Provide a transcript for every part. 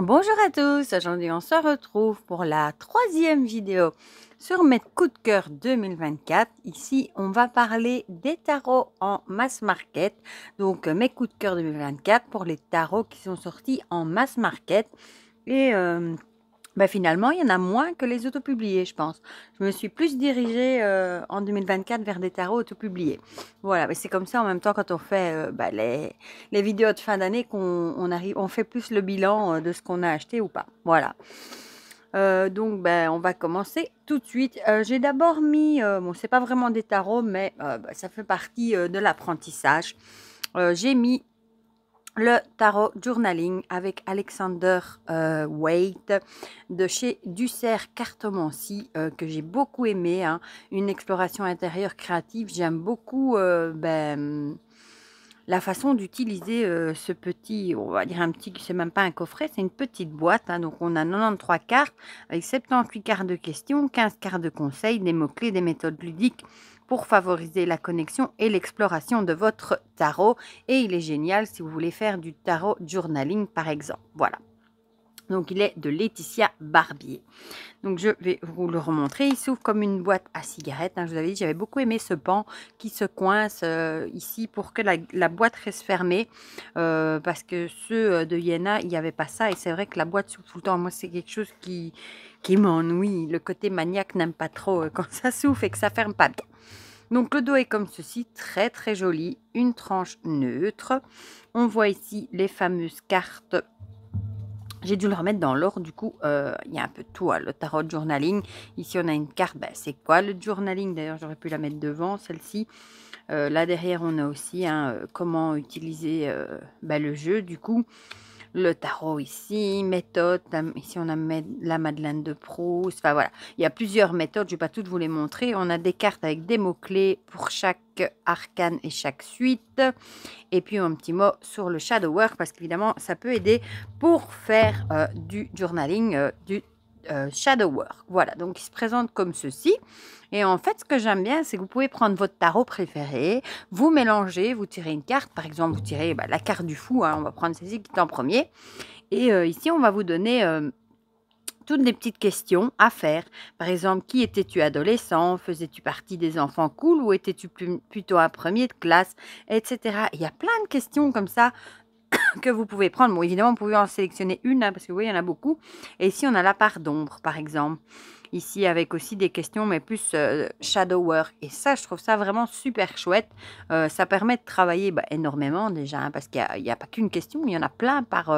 Bonjour à tous, aujourd'hui on se retrouve pour la troisième vidéo sur mes coups de cœur 2024. Ici on va parler des tarots en mass market, donc mes coups de cœur 2024 pour les tarots qui sont sortis en mass market. Et finalement, il y en a moins que les autopubliés, je pense. Je me suis plus dirigée en 2024 vers des tarots autopubliés. Voilà, mais c'est comme ça en même temps quand on fait les vidéos de fin d'année on fait plus le bilan de ce qu'on a acheté ou pas. Voilà. On va commencer tout de suite. J'ai d'abord mis, bon, c'est pas vraiment des tarots, mais ça fait partie de l'apprentissage. J'ai mis le tarot journaling avec Alexander Waite de chez Dussert Cartomancie que j'ai beaucoup aimé, hein. Une exploration intérieure créative. J'aime beaucoup la façon d'utiliser ce petit, on va dire un petit, c'est même pas un coffret, c'est une petite boîte, hein. Donc on a 93 cartes avec 78 cartes de questions, 15 cartes de conseils, des mots-clés, des méthodes ludiques pour favoriser la connexion et l'exploration de votre tarot. Et il est génial si vous voulez faire du tarot journaling par exemple. Voilà. Donc il est de Laetitia Barbier. Donc je vais vous le remontrer. Il s'ouvre comme une boîte à cigarettes, hein. Je vous avais dit, j'avais beaucoup aimé ce pan qui se coince ici pour que la boîte reste fermée. Parce que ceux de Iéna, il n'y avait pas ça. Et c'est vrai que la boîte s'ouvre tout le temps. Moi, c'est quelque chose qui m'ennuie. Le côté maniaque n'aime pas trop quand ça s'ouvre et que ça ferme pas bien. Donc le dos est comme ceci, très très joli. Une tranche neutre. On voit ici les fameuses cartes. J'ai dû le remettre dans l'ordre, du coup, il y a un peu de tout, hein, le tarot journaling. Ici, on a une carte, c'est quoi le journaling? D'ailleurs, j'aurais pu la mettre devant, celle-ci. Là, derrière, on a aussi comment utiliser le jeu, du coup. Le tarot ici, méthode, ici on a la Madeleine de Proust, enfin voilà, il y a plusieurs méthodes, je ne vais pas toutes vous les montrer. On a des cartes avec des mots-clés pour chaque arcane et chaque suite. Et puis un petit mot sur le shadow work, parce qu'évidemment ça peut aider pour faire du journaling, du shadow work. Voilà, donc il se présente comme ceci. Et en fait, ce que j'aime bien, c'est que vous pouvez prendre votre tarot préféré, vous mélangez, vous tirez une carte. Par exemple, vous tirez la carte du fou, hein, on va prendre celle-ci qui est en premier. Et ici, on va vous donner toutes les petites questions à faire. Par exemple, qui étais-tu adolescent? Faisais-tu partie des enfants cool ou étais-tu plutôt un premier de classe, etc. Il y a plein de questions comme ça que vous pouvez prendre. Bon, évidemment, vous pouvez en sélectionner une, hein, parce que vous voyez, il y en a beaucoup. Et ici, on a la part d'ombre, par exemple. Ici, avec aussi des questions, mais plus shadow work. Et ça, je trouve ça vraiment super chouette. Ça permet de travailler énormément déjà, hein, parce qu'il n'y a pas qu'une question, il y en a plein par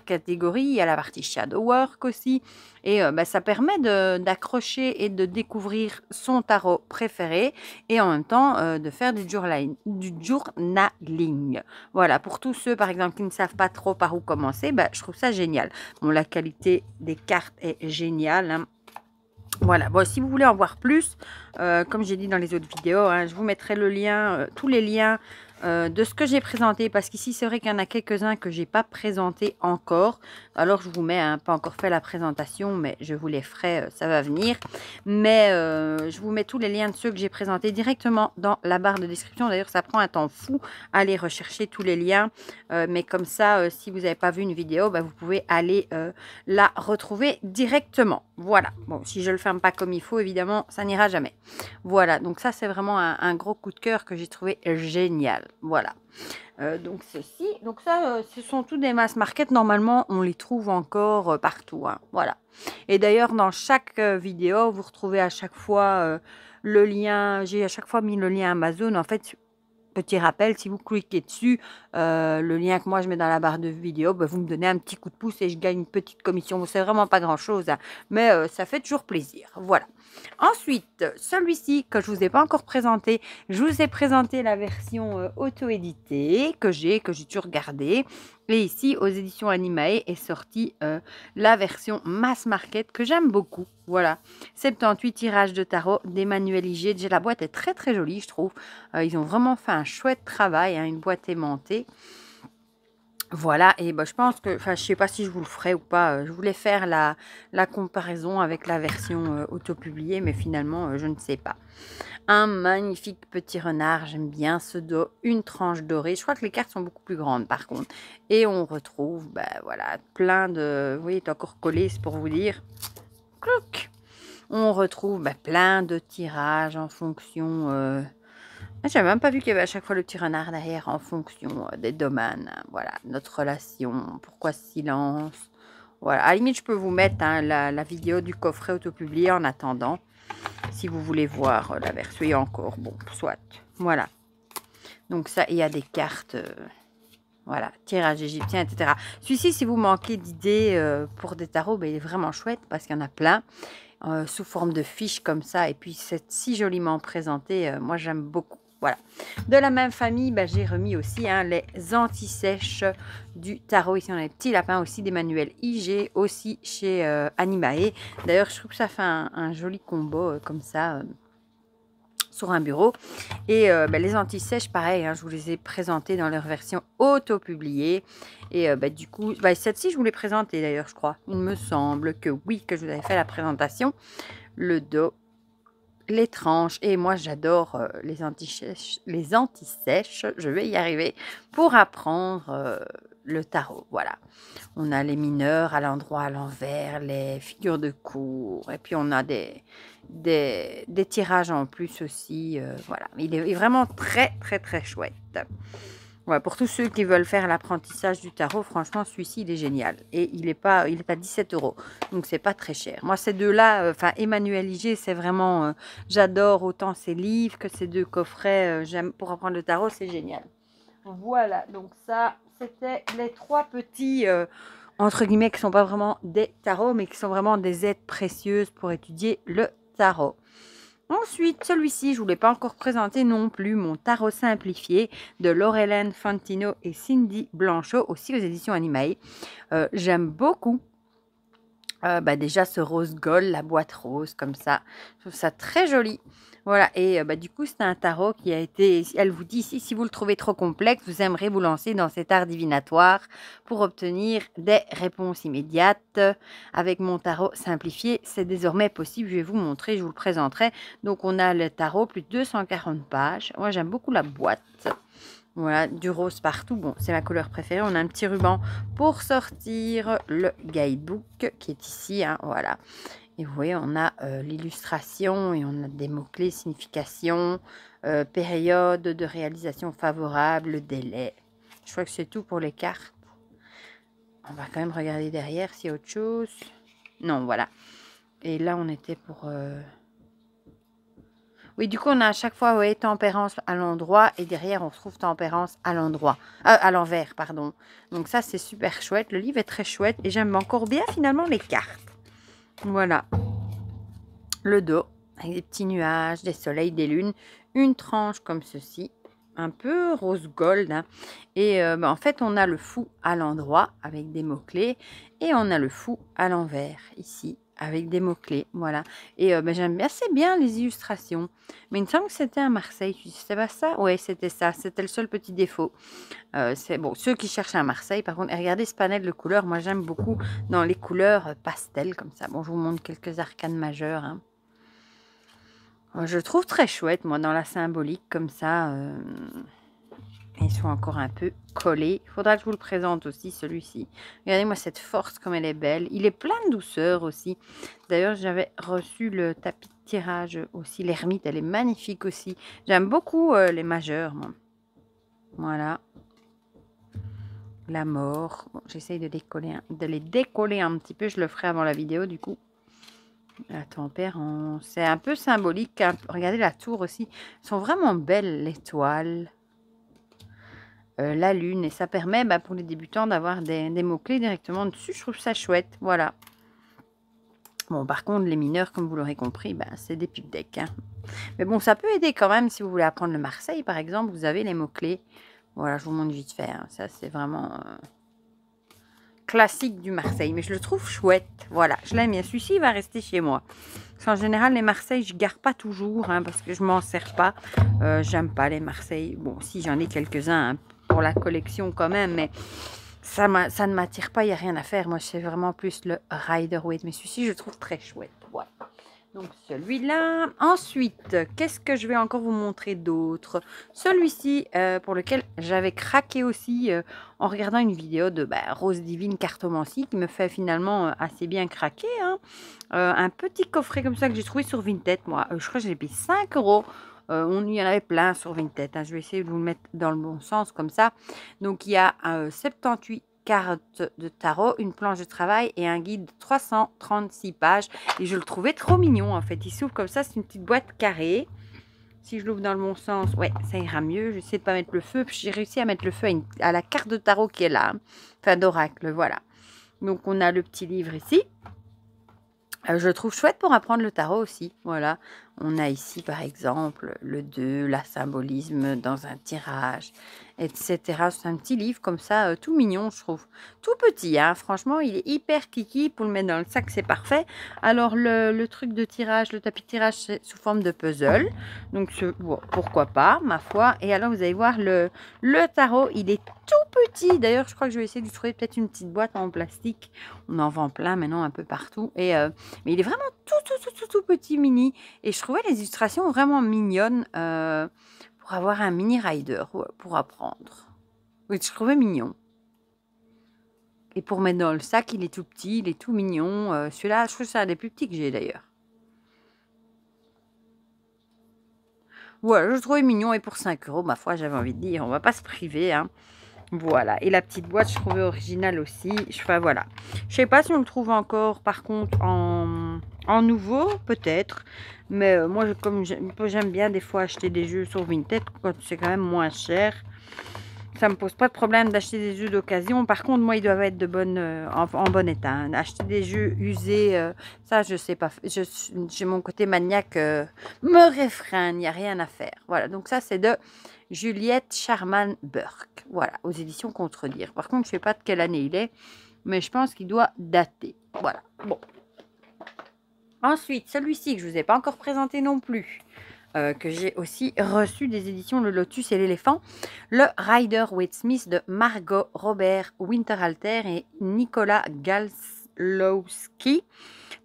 catégorie. Il y a la partie shadow work aussi. Et ça permet d'accrocher et de découvrir son tarot préféré. Et en même temps, de faire du journaling. Voilà, pour tous ceux, par exemple, qui ne savent pas trop par où commencer, je trouve ça génial. Bon, la qualité des cartes est géniale, hein. Voilà, bon, si vous voulez en voir plus, comme j'ai dit dans les autres vidéos, hein, je vous mettrai le lien, tous les liens de ce que j'ai présenté, parce qu'ici c'est vrai qu'il y en a quelques-uns que j'ai pas présenté encore. Alors je vous mets, hein, pas encore fait la présentation, mais je vous les ferai, ça va venir. Mais je vous mets tous les liens de ceux que j'ai présentés directement dans la barre de description. D'ailleurs, ça prend un temps fou à aller rechercher tous les liens, mais comme ça, si vous n'avez pas vu une vidéo, vous pouvez aller la retrouver directement. Voilà, bon, si je le ferme pas comme il faut, évidemment, ça n'ira jamais. Voilà, donc ça, c'est vraiment un gros coup de cœur que j'ai trouvé génial. Voilà. Donc ceci, donc ça, ce sont tous des mass market. Normalement, on les trouve encore partout, hein. Voilà. Et d'ailleurs, dans chaque vidéo, vous retrouvez à chaque fois le lien. J'ai à chaque fois mis le lien Amazon. En fait, petit rappel, si vous cliquez dessus, le lien que moi je mets dans la barre de vidéo, vous me donnez un petit coup de pouce et je gagne une petite commission. C'est vraiment pas grand chose, hein, mais ça fait toujours plaisir. Voilà. Ensuite, celui-ci que je vous ai pas encore présenté, je vous ai présenté la version auto-éditée que j'ai toujours gardée. Et ici, aux éditions Animae, est sortie la version mass market que j'aime beaucoup. Voilà, 78 tirages de tarot d'Emmanuel Igier. Déjà, la boîte est très très jolie, je trouve. Ils ont vraiment fait un chouette travail, hein, une boîte aimantée. Voilà, et bah, je pense que, enfin, je sais pas si je vous le ferai ou pas. Je voulais faire la comparaison avec la version auto-publiée, mais finalement, je ne sais pas. Un magnifique petit renard, j'aime bien ce dos, une tranche dorée. Je crois que les cartes sont beaucoup plus grandes par contre. Et on retrouve, bah, voilà, plein de... Vous voyez, il est encore collé, c'est pour vous dire. Clouc. On retrouve bah, plein de tirages en fonction... J'avais même pas vu qu'il y avait à chaque fois le petit renard derrière en fonction des domaines. Hein. Voilà, notre relation, pourquoi ce silence. Voilà, à la limite, je peux vous mettre hein, la vidéo du coffret autopublié en attendant. Si vous voulez voir la version, et encore, bon, soit. Voilà. Donc ça, il y a des cartes, voilà, tirage égyptien, etc. Celui-ci, si vous manquez d'idées pour des tarots, ben, il est vraiment chouette parce qu'il y en a plein. Sous forme de fiches comme ça. Et puis, c'est si joliment présenté. Moi, j'aime beaucoup. Voilà. De la même famille, ben, j'ai remis aussi hein, les anti-sèches du tarot. Ici, on a les petits lapins aussi d'Emmanuel IG, aussi chez Animae. D'ailleurs, je trouve que ça fait un joli combo comme ça sur un bureau. Et ben, les anti-sèches, pareil, hein, je vous les ai présentés dans leur version auto-publiée. Et ben, du coup, ben, cette-ci, je vous l'ai présentée d'ailleurs, je crois. Il me semble que oui, que je vous avais fait la présentation. Le dos, les tranches. Et moi, j'adore les anti-sèches, je vais y arriver, pour apprendre le tarot. Voilà. On a les mineurs à l'endroit, à l'envers, les figures de cour. Et puis, on a des tirages en plus aussi. Voilà. Il est vraiment très, très, très chouette. Ouais, pour tous ceux qui veulent faire l'apprentissage du tarot, franchement, celui-ci, il est génial. Et il est à 17 €. Donc, c'est pas très cher. Moi, ces deux-là, enfin, Emmanuel IG, c'est vraiment... j'adore autant ses livres que ces deux coffrets. J'aime pour apprendre le tarot, c'est génial. Voilà, donc ça, c'était les trois petits, entre guillemets, qui ne sont pas vraiment des tarots, mais qui sont vraiment des aides précieuses pour étudier le tarot. Ensuite, celui-ci, je ne vous l'ai pas encore présenté non plus, mon tarot simplifié de Laurelène Fantino et Cindy Blanchot, aussi aux éditions Animae. J'aime beaucoup. Bah déjà ce rose gold, la boîte rose comme ça, je trouve ça très joli. Voilà, et bah, du coup c'est un tarot qui a été, elle vous dit ici, si vous le trouvez trop complexe, vous aimerez vous lancer dans cet art divinatoire pour obtenir des réponses immédiates. Avec mon tarot simplifié, c'est désormais possible, je vais vous montrer, je vous le présenterai. Donc on a le tarot, plus de 240 pages, moi j'aime beaucoup la boîte. Voilà, du rose partout. Bon, c'est ma couleur préférée. On a un petit ruban pour sortir le guidebook qui est ici. Hein, voilà. Et vous voyez, on a l'illustration et on a des mots-clés, signification, période de réalisation favorable, le délai. Je crois que c'est tout pour les cartes. On va quand même regarder derrière s'il y a autre chose. Non, voilà. Et là, on était pour... Oui, du coup, on a à chaque fois ouais, tempérance à l'endroit et derrière, on retrouve tempérance à l'endroit, à l'envers, pardon. Donc ça, c'est super chouette. Le livre est très chouette et j'aime encore bien finalement les cartes. Voilà. Le dos avec des petits nuages, des soleils, des lunes. Une tranche comme ceci, un peu rose gold. Hein. Et en fait, on a le fou à l'endroit avec des mots-clés et on a le fou à l'envers ici avec des mots-clés, voilà. Et j'aime assez bien les illustrations. Mais il me semble que c'était à Marseille. C'était pas ça? Oui, c'était ça. C'était le seul petit défaut. C'est bon, ceux qui cherchent à Marseille, par contre, regardez ce panel de couleurs. Moi, j'aime beaucoup dans les couleurs pastel, comme ça. Bon, je vous montre quelques arcanes majeures. Hein. Je le trouve très chouette, moi, dans la symbolique, comme ça. Ils sont encore un peu collés. Il faudra que je vous le présente aussi, celui-ci. Regardez-moi cette force, comme elle est belle. Il est plein de douceur aussi. D'ailleurs, j'avais reçu le tapis de tirage aussi. L'ermite, elle est magnifique aussi. J'aime beaucoup les majeurs, moi. Voilà. La mort. Bon, j'essaye de les décoller un petit peu. Je le ferai avant la vidéo, du coup. La tempérance. C'est un peu symbolique. Hein. Regardez la tour aussi. Elles sont vraiment belles, l'étoile. La lune, et ça permet pour les débutants d'avoir des mots-clés directement dessus. Je trouve ça chouette, voilà. Bon, par contre, les mineurs, comme vous l'aurez compris, c'est des pipe decks. Hein. Mais bon, ça peut aider quand même si vous voulez apprendre le Marseille, par exemple, vous avez les mots-clés. Voilà, je vous montre vite fait. Hein. Ça, c'est vraiment classique du Marseille, mais je le trouve chouette. Voilà, je l'aime bien. Celui-ci, il va rester chez moi. Parce qu'en général, les Marseille, je garde pas toujours, hein, parce que je m'en sers pas. J'aime pas les Marseille. Bon, si, j'en ai quelques-uns, hein, pour la collection quand même, mais Ça ne m'attire pas, il n'y a rien à faire. Moi, c'est vraiment plus le Rider-Waite. Mais celui-ci, je le trouve très chouette. Voilà. Donc, celui-là. Ensuite, qu'est-ce que je vais encore vous montrer d'autre? Celui-ci, pour lequel j'avais craqué aussi en regardant une vidéo de Rose Divine Cartomancie, qui me fait finalement assez bien craquer. Hein. Un petit coffret comme ça que j'ai trouvé sur Vinted. Moi, je crois que j'ai payé 5 euros. Il y en avait plein sur Vinted. Hein. Je vais essayer de vous le mettre dans le bon sens comme ça. Donc, il y a 78 cartes de tarot, une planche de travail et un guide de 336 pages. Et je le trouvais trop mignon, en fait. Il s'ouvre comme ça, c'est une petite boîte carrée. Si je l'ouvre dans le bon sens, ouais, ça ira mieux. J'essaie de pas mettre le feu. J'ai réussi à mettre le feu à la carte de tarot qui est là. Hein. Enfin, d'oracle, voilà. Donc, on a le petit livre ici. Je le trouve chouette pour apprendre le tarot aussi. Voilà. On a ici, par exemple, le 2, la symbolisme dans un tirage, etc. C'est un petit livre comme ça, tout mignon, je trouve. Tout petit, hein. Franchement, il est hyper kiki. Pour le mettre dans le sac, c'est parfait. Alors, le truc de tirage, le tapis de tirage, c'est sous forme de puzzle. Donc, bon, pourquoi pas, ma foi. Et alors, vous allez voir, le tarot, il est tout petit. D'ailleurs, je crois que je vais essayer de trouver peut-être une petite boîte en plastique. On en vend plein maintenant, un peu partout. Et, mais il est vraiment tout petit, mini. Et je trouvais les illustrations vraiment mignonnes pour avoir un mini rider pour apprendre. Oui, je trouvais mignon. Et pour mettre dans le sac, il est tout petit, il est tout mignon. Celui-là, je trouve que c'est un des plus petits que j'ai d'ailleurs. Voilà, je trouvais mignon. Et pour 5 euros, ma foi, j'avais envie de dire, on va pas se priver. Hein. Voilà. Et la petite boîte, je trouvais originale aussi. Enfin, voilà. Je sais pas si on le trouve encore, par contre, en nouveau, peut-être. Mais moi, comme j'aime bien des fois acheter des jeux sur Vinted, quand c'est quand même moins cher, ça me pose pas de problème d'acheter des jeux d'occasion. Par contre, moi, ils doivent être en bon état. Hein. Acheter des jeux usés, ça, je sais pas. J'ai mon côté maniaque me réfrène, il n'y a rien à faire. Voilà, donc ça, c'est de Juliette Charman Burke. Voilà, aux éditions Contredire. Par contre, je ne sais pas de quelle année il est, mais je pense qu'il doit dater. Voilà, bon. Ensuite, celui-ci que je ne vous ai pas encore présenté non plus, que j'ai aussi reçu des éditions Le Lotus et l'Éléphant, le Rider-Waite Smith de Margot Robert Winterhalter et Nicolas Galslowski.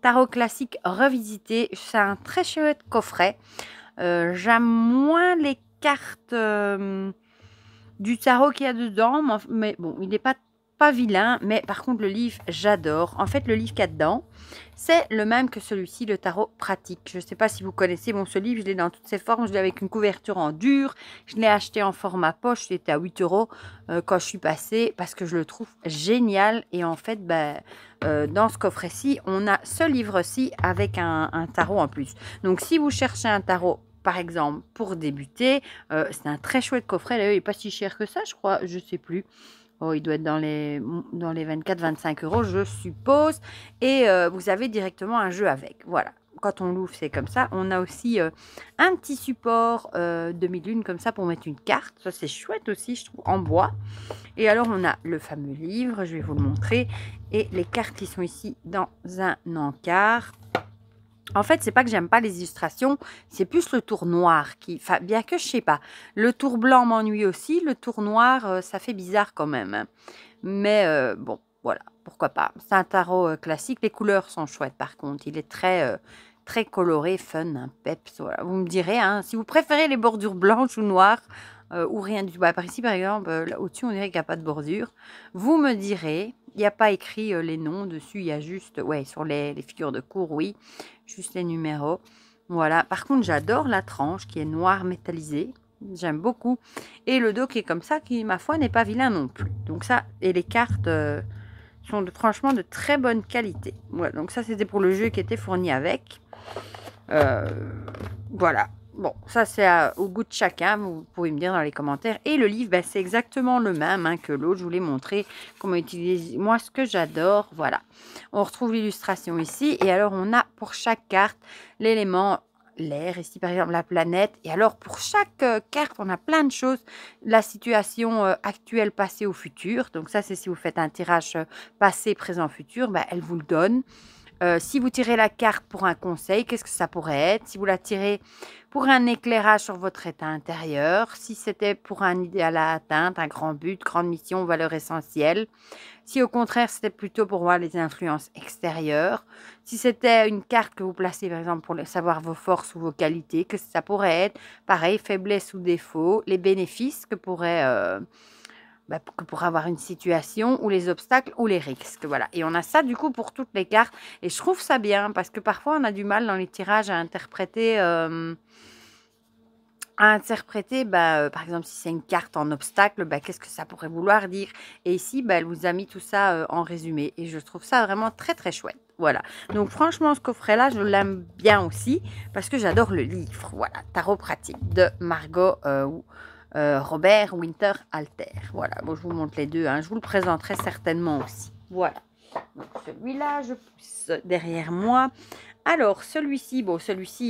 Tarot classique revisité, c'est un très chouette coffret. J'aime moins les cartes du tarot qu'il y a dedans, mais bon, il n'est pas vilain, mais par contre le livre, j'adore. En fait, le livre qu'il y a dedans, c'est le même que celui-ci, le tarot pratique. Je ne sais pas si vous connaissez, bon, ce livre, je l'ai dans toutes ses formes, je l'ai avec une couverture en dur, je l'ai acheté en format poche, c'était à 8 euros quand je suis passée, parce que je le trouve génial. Et en fait, dans ce coffret-ci, on a ce livre-ci avec un tarot en plus. Donc, si vous cherchez un tarot, par exemple, pour débuter, c'est un très chouette coffret. D'ailleurs, il n'est pas si cher que ça, je crois, je ne sais plus. Oh, il doit être dans les 24-25 euros, je suppose. Et vous avez directement un jeu avec. Voilà. Quand on l'ouvre, c'est comme ça. On a aussi un petit support demi-lune comme ça pour mettre une carte. Ça, c'est chouette aussi, je trouve, en bois. Et alors, on a le fameux livre, je vais vous le montrer. Et les cartes qui sont ici dans un encart. En fait, c'est pas que j'aime pas les illustrations, c'est plus le tour noir qui... Enfin, bien que je sais pas. Le tour blanc m'ennuie aussi, le tour noir, ça fait bizarre quand même. Hein. Mais bon, voilà, pourquoi pas. C'est un tarot classique, les couleurs sont chouettes par contre. Il est très coloré, fun, un peps. Voilà. Vous me direz, hein, si vous préférez les bordures blanches ou noires, ou rien du tout. Par ici, par exemple, là au-dessus, on dirait qu'il n'y a pas de bordure. Vous me direz, il n'y a pas écrit les noms dessus, il y a juste, ouais, sur les figures de cour, oui, juste les numéros. Voilà. Par contre, j'adore la tranche qui est noire métallisée. J'aime beaucoup. Et le dos qui est comme ça, qui, ma foi, n'est pas vilain non plus. Donc ça, et les cartes sont franchement de très bonne qualité. Voilà. Donc ça, c'était pour le jeu qui était fourni avec. Voilà. Bon, ça c'est au goût de chacun, vous pouvez me dire dans les commentaires. Et le livre, c'est exactement le même hein, que l'autre. Je vous l'ai montré comment utiliser. Moi, ce que j'adore, voilà. On retrouve l'illustration ici. Et alors, on a pour chaque carte l'élément l'air. Ici, par exemple, la planète. Et alors, pour chaque carte, on a plein de choses. La situation actuelle, passée ou future. Donc ça, c'est si vous faites un tirage passé, présent, futur. Elle vous le donne. Si vous tirez la carte pour un conseil, qu'est-ce que ça pourrait être? Si vous la tirez pour un éclairage sur votre état intérieur, si c'était pour un idéal à atteindre, un grand but, grande mission, valeur essentielle. Si au contraire, c'était plutôt pour voir les influences extérieures. Si c'était une carte que vous placez, par exemple, pour savoir vos forces ou vos qualités, que ça pourrait être, pareil, faiblesse ou défaut, les bénéfices que pourrait avoir une situation, ou les obstacles ou les risques. Voilà. Et on a ça, du coup, pour toutes les cartes. Et je trouve ça bien, parce que parfois, on a du mal dans les tirages à interpréter... par exemple, si c'est une carte en obstacle, qu'est-ce que ça pourrait vouloir dire? Et ici, elle vous a mis tout ça en résumé. Et je trouve ça vraiment très, très chouette. Voilà. Donc, franchement, ce coffret-là, je l'aime bien aussi parce que j'adore le livre. Voilà. Tarot pratique de Margot Robert Winter Alter. Voilà. Bon, je vous montre les deux. Hein. Je vous le présenterai certainement aussi. Voilà. Donc, celui-là, je pousse derrière moi. Alors, celui-ci,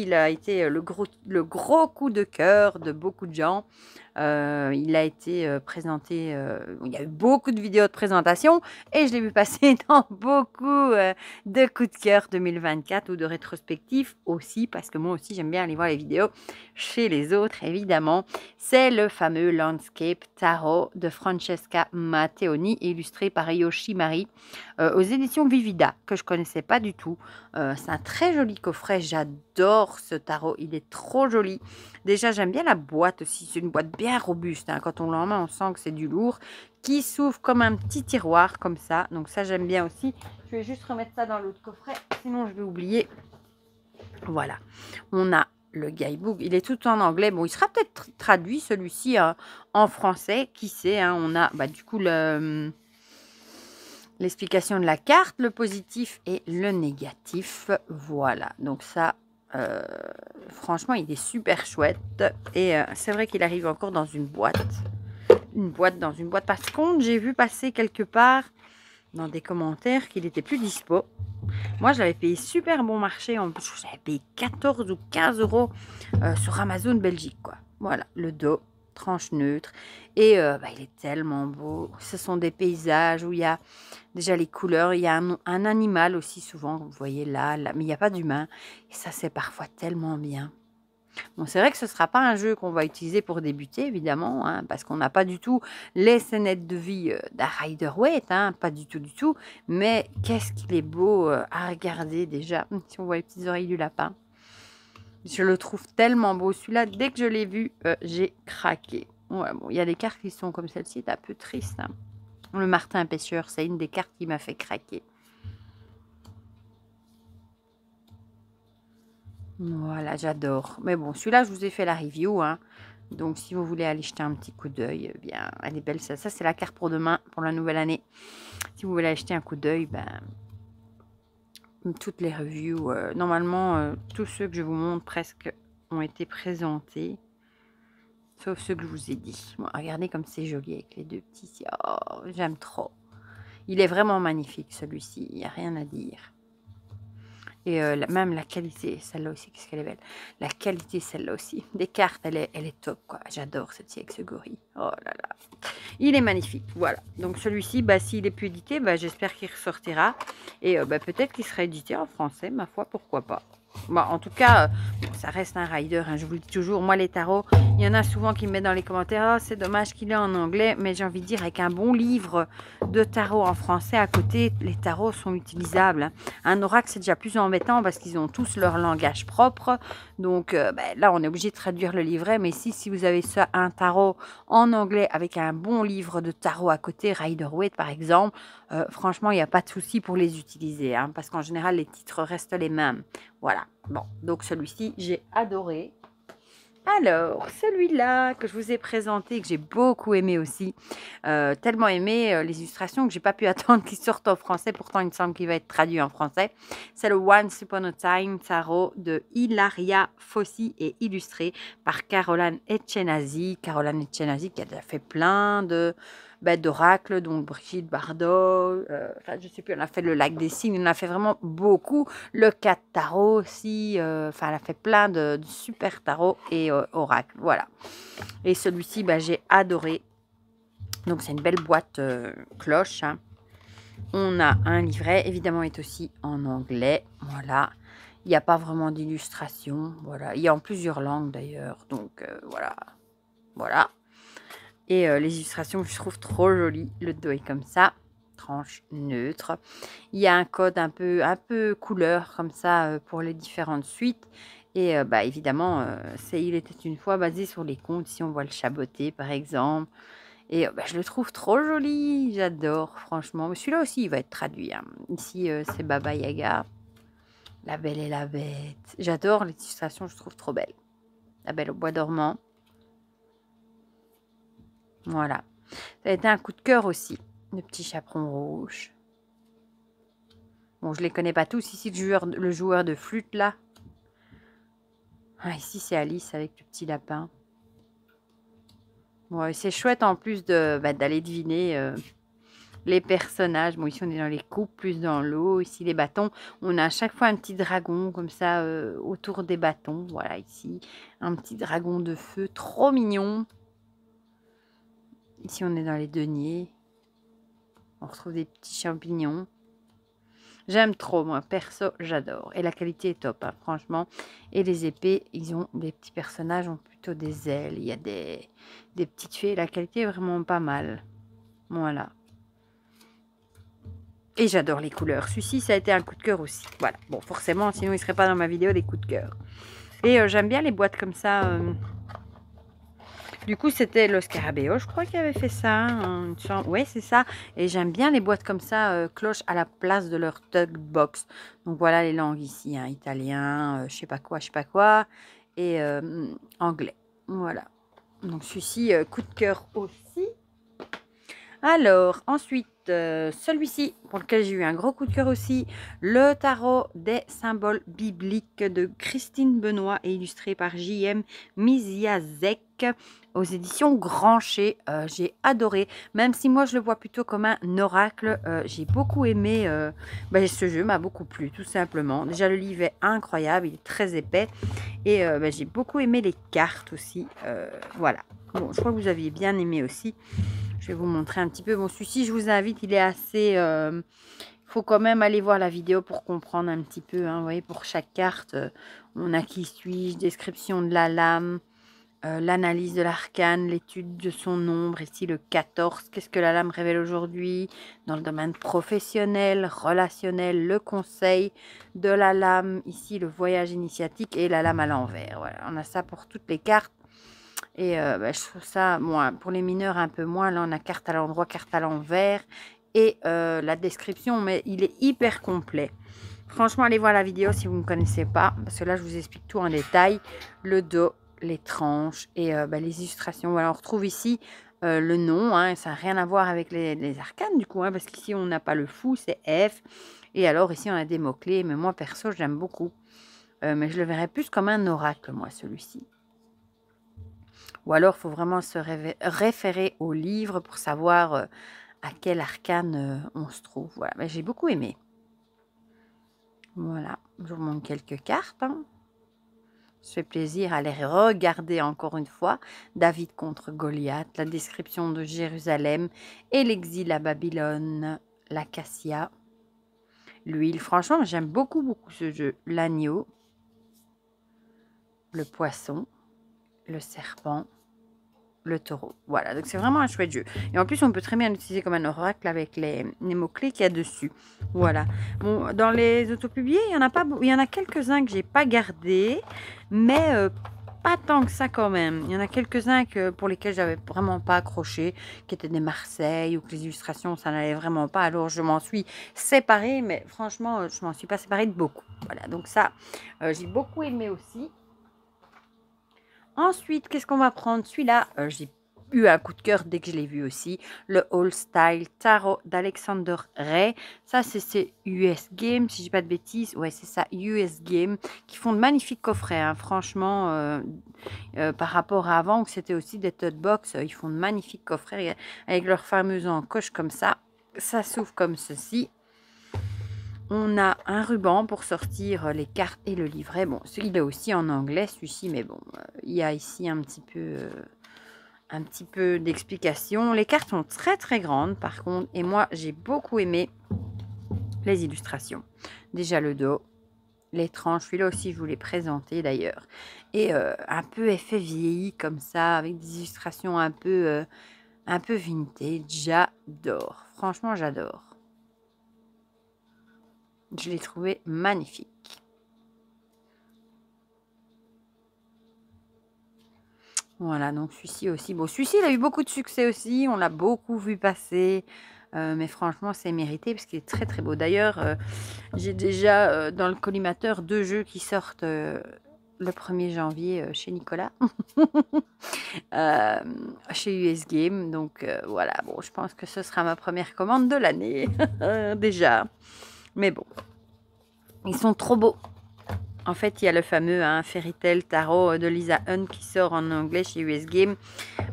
il a été le gros coup de cœur de beaucoup de gens. Il a été présenté, il y a eu beaucoup de vidéos de présentation et je l'ai vu passer dans beaucoup de coups de cœur 2024 ou de rétrospectifs aussi, parce que moi aussi j'aime bien aller voir les vidéos chez les autres, évidemment. C'est le fameux Landscape Tarot de Francesca Matteoni, illustré par Yoshi Mari, aux éditions Vivida, que je connaissais pas du tout. C'est un très joli coffret, j'adore ce tarot, il est trop joli. Déjà, j'aime bien la boîte aussi, c'est une boîte bien robuste. Hein. Quand on l'en met, on sent que c'est du lourd, qui s'ouvre comme un petit tiroir, comme ça. Donc ça, j'aime bien aussi. Je vais juste remettre ça dans l'autre coffret, sinon je vais oublier. Voilà, on a le guidebook, il est tout en anglais. Bon, il sera peut-être traduit, celui-ci, en français, qui sait. Hein. On a, du coup, l'explication de la carte, le positif et le négatif. Voilà, donc ça... franchement, il est super chouette. Et c'est vrai qu'il arrive encore dans une boîte. Dans une boîte. Par contre, j'ai vu passer quelque part dans des commentaires qu'il était plus dispo. Moi, je l'avais payé super bon marché. En plus, j'avais payé 14 ou 15 euros sur Amazon Belgique, quoi. Voilà, le dos, tranche neutre. Et il est tellement beau. Ce sont des paysages où il y a déjà les couleurs. Il y a un animal aussi, souvent, vous voyez là, mais il n'y a pas d'humain. Et ça, c'est parfois tellement bien. Bon, c'est vrai que ce ne sera pas un jeu qu'on va utiliser pour débuter, évidemment, hein, parce qu'on n'a pas du tout les scénettes de vie d'un Rider-Waite, hein, pas du tout, du tout. Mais qu'est-ce qu'il est beau à regarder déjà, si on voit les petites oreilles du lapin. Je le trouve tellement beau. Celui-là, dès que je l'ai vu, j'ai craqué. Ouais, bon, il y a des cartes qui sont comme celle-ci, c'est un peu triste. Hein. Le martin pêcheur, c'est une des cartes qui m'a fait craquer. Voilà, j'adore. Mais bon, celui-là, je vous ai fait la review. Hein. Donc, si vous voulez aller jeter un petit coup d'œil, bien, elle est belle. Ça c'est la carte pour demain, pour la nouvelle année. Si vous voulez aller jeter un coup d'œil, toutes les reviews, normalement, tous ceux que je vous montre presque ont été présentés. Sauf ceux que je vous ai dit. Bon, regardez comme c'est joli avec les deux petits. Oh, j'aime trop. Il est vraiment magnifique, celui-ci. Il n'y a rien à dire. Et même la qualité, celle-là aussi, qu'est-ce qu'elle est belle. La qualité, celle-là aussi. Des cartes, elle est top, quoi. J'adore cette avec ce gorille. Oh là là. Il est magnifique, voilà. Donc celui-ci, s'il est plus édité, j'espère qu'il ressortira. Et peut-être qu'il sera édité en français, ma foi, pourquoi pas. En tout cas, ça reste un rider, hein, je vous le dis toujours. Moi, les tarots, il y en a souvent qui me mettent dans les commentaires, oh, c'est dommage qu'il est en anglais, mais j'ai envie de dire, avec un bon livre de tarot en français à côté, les tarots sont utilisables. Hein. Un oracle, c'est déjà plus embêtant parce qu'ils ont tous leur langage propre. Donc là, on est obligé de traduire le livret, mais si vous avez ça, un tarot en anglais avec un bon livre de tarot à côté, Rider-Waite par exemple, franchement, il n'y a pas de souci pour les utiliser, hein, parce qu'en général, les titres restent les mêmes. Voilà, bon, donc celui-ci, j'ai adoré. Alors, celui-là que je vous ai présenté, que j'ai beaucoup aimé aussi, tellement aimé les illustrations que j'ai pas pu attendre qu'il sorte en français, pourtant il me semble qu'il va être traduit en français. C'est le Once Upon a Time Tarot de Ilaria Fossi et illustré par Caroline Etchenazi. Caroline Etchenazi qui a déjà fait plein d'oracles, donc Brigitte Bardot, je sais plus, on a fait le Lac des Signes, on a fait vraiment beaucoup, le 4 tarot aussi, elle a fait plein de super tarots et oracles, voilà. Et celui-ci, j'ai adoré. Donc c'est une belle boîte cloche, hein. On a un livret, évidemment, est aussi en anglais. Voilà. Il n'y a pas vraiment d'illustration. Voilà. Il y a en plusieurs langues d'ailleurs. Donc, voilà. Voilà. Et les illustrations, je trouve trop jolies. Le dos est comme ça. Tranche neutre. Il y a un code un peu couleur comme ça pour les différentes suites. Et évidemment, c'est Il était une fois basé sur les contes. Ici, on voit le chaboté, par exemple. Et je le trouve trop joli. J'adore, franchement. Mais celui-là aussi, il va être traduit, hein. Ici, c'est Baba Yaga. La Belle et la Bête. J'adore les illustrations, je trouve trop belles. La Belle au bois dormant. Voilà. Ça a été un coup de cœur aussi. Le petit chaperon rouge. Bon, je les connais pas tous. Ici, le joueur de flûte, là. Ah, ici, c'est Alice avec le petit lapin. Ouais, c'est chouette en plus d'aller deviner les personnages. Bon, ici, on est dans les coupes, plus dans l'eau. Ici, les bâtons. On a à chaque fois un petit dragon comme ça autour des bâtons. Voilà, ici, un petit dragon de feu. Trop mignon. Ici, on est dans les deniers. On retrouve des petits champignons. J'aime trop, moi, perso, j'adore. Et la qualité est top, hein, franchement. Et les épées, ils ont des petits personnages, ont plutôt des ailes. Il y a des petites fées. La qualité est vraiment pas mal. Voilà. Et j'adore les couleurs. Celui-ci, ça a été un coup de cœur aussi. Voilà. Bon, forcément, sinon, il ne serait pas dans ma vidéo des coups de cœur. Et j'aime bien les boîtes comme ça. Du coup, c'était le Scarabeo, je crois, qui avait fait ça. Oui, c'est ça. Et j'aime bien les boîtes comme ça, cloche à la place de leur tug box. Donc voilà les langues ici, hein, italien, je sais pas quoi, et anglais. Voilà. Donc celui-ci, coup de cœur aussi. Alors, ensuite, celui-ci, pour lequel j'ai eu un gros coup de cœur aussi, le tarot des symboles bibliques de Christine Benoît et illustré par J.M. Miziazek aux éditions Grancher. J'ai adoré, même si moi je le vois plutôt comme un oracle. J'ai beaucoup aimé, ce jeu m'a beaucoup plu, tout simplement. Déjà, le livre est incroyable, il est très épais et j'ai beaucoup aimé les cartes aussi. Voilà. Bon, je crois que vous aviez bien aimé aussi. Je vais vous montrer un petit peu. Bon, celui-ci, je vous invite, il est assez... Il faut quand même aller voir la vidéo pour comprendre un petit peu. Hein. Vous voyez, pour chaque carte, on a qui suis-je, description de la lame, l'analyse de l'arcane, l'étude de son nombre. Ici, le 14. Qu'est-ce que la lame révèle aujourd'hui? Dans le domaine professionnel, relationnel, le conseil de la lame. Ici, le voyage initiatique et la lame à l'envers. Voilà, on a ça pour toutes les cartes. Et je trouve ça, moi, pour les mineurs, un peu moins. Là, on a carte à l'endroit, carte à l'envers. Et la description, mais il est hyper complet. Franchement, allez voir la vidéo si vous ne connaissez pas. Parce que là, je vous explique tout en détail. Le dos, les tranches et les illustrations. Voilà, on retrouve ici le nom. Hein, ça n'a rien à voir avec les arcanes, du coup. Hein, parce qu'ici, on n'a pas le fou, c'est F. Et alors, ici, on a des mots-clés. Mais moi, perso, j'aime beaucoup. Mais je le verrais plus comme un oracle, moi, celui-ci. Ou alors, il faut vraiment se référer au livre pour savoir à quel arcane on se trouve. Voilà, mais j'ai beaucoup aimé. Voilà, je vous montre quelques cartes. Hein. Ça fait plaisir à les regarder encore une fois. David contre Goliath, la description de Jérusalem et l'exil à Babylone, l'acacia, l'huile. Franchement, j'aime beaucoup, beaucoup ce jeu. L'agneau, le poisson, le serpent, le taureau. Voilà, donc c'est vraiment un chouette jeu. Et en plus, on peut très bien l'utiliser comme un oracle avec les mots-clés qu'il y a dessus. Voilà. Bon, dans les autopubliés, il y en a pas, il y en a quelques-uns que j'ai pas gardés, mais pas tant que ça quand même. Il y en a quelques-uns pour lesquels j'avais vraiment pas accroché, qui étaient des Marseille ou que les illustrations, ça n'allait vraiment pas. Alors, je m'en suis séparée, mais franchement, je m'en suis pas séparée de beaucoup. Voilà, donc ça, j'ai beaucoup aimé aussi. Ensuite, qu'est-ce qu'on va prendre? Celui-là, j'ai eu un coup de cœur dès que je l'ai vu aussi. Le All Style Tarot d'Alexander Ray. Ça, c'est US Game, si je dis pas de bêtises. Ouais, c'est ça, US Game, qui font de magnifiques coffrets. Hein. Franchement, par rapport à avant, où c'était aussi des tote box, ils font de magnifiques coffrets avec leur fameuse encoche comme ça. Ça s'ouvre comme ceci. On a un ruban pour sortir les cartes et le livret. Bon, il est aussi en anglais, celui-ci, mais bon, il y a ici un petit peu d'explication. Les cartes sont très, très grandes, par contre, et moi, j'ai beaucoup aimé les illustrations. Déjà le dos, les tranches, celui-là aussi je vous l'ai présenté d'ailleurs. Et un peu effet vieilli comme ça, avec des illustrations un peu vintage. J'adore, franchement j'adore. Je l'ai trouvé magnifique. Voilà, donc celui-ci aussi. Bon, celui-ci, il a eu beaucoup de succès aussi. On l'a beaucoup vu passer. Mais franchement, c'est mérité parce qu'il est très très beau. D'ailleurs, j'ai déjà dans le collimateur 2 jeux qui sortent le 1er janvier chez Nicolas. Chez US Game. Donc voilà, bon, je pense que ce sera ma première commande de l'année. Déjà. Mais bon, ils sont trop beaux. En fait, il y a le fameux Fairy Tail Tarot de Lisa Hunt qui sort en anglais chez US Game.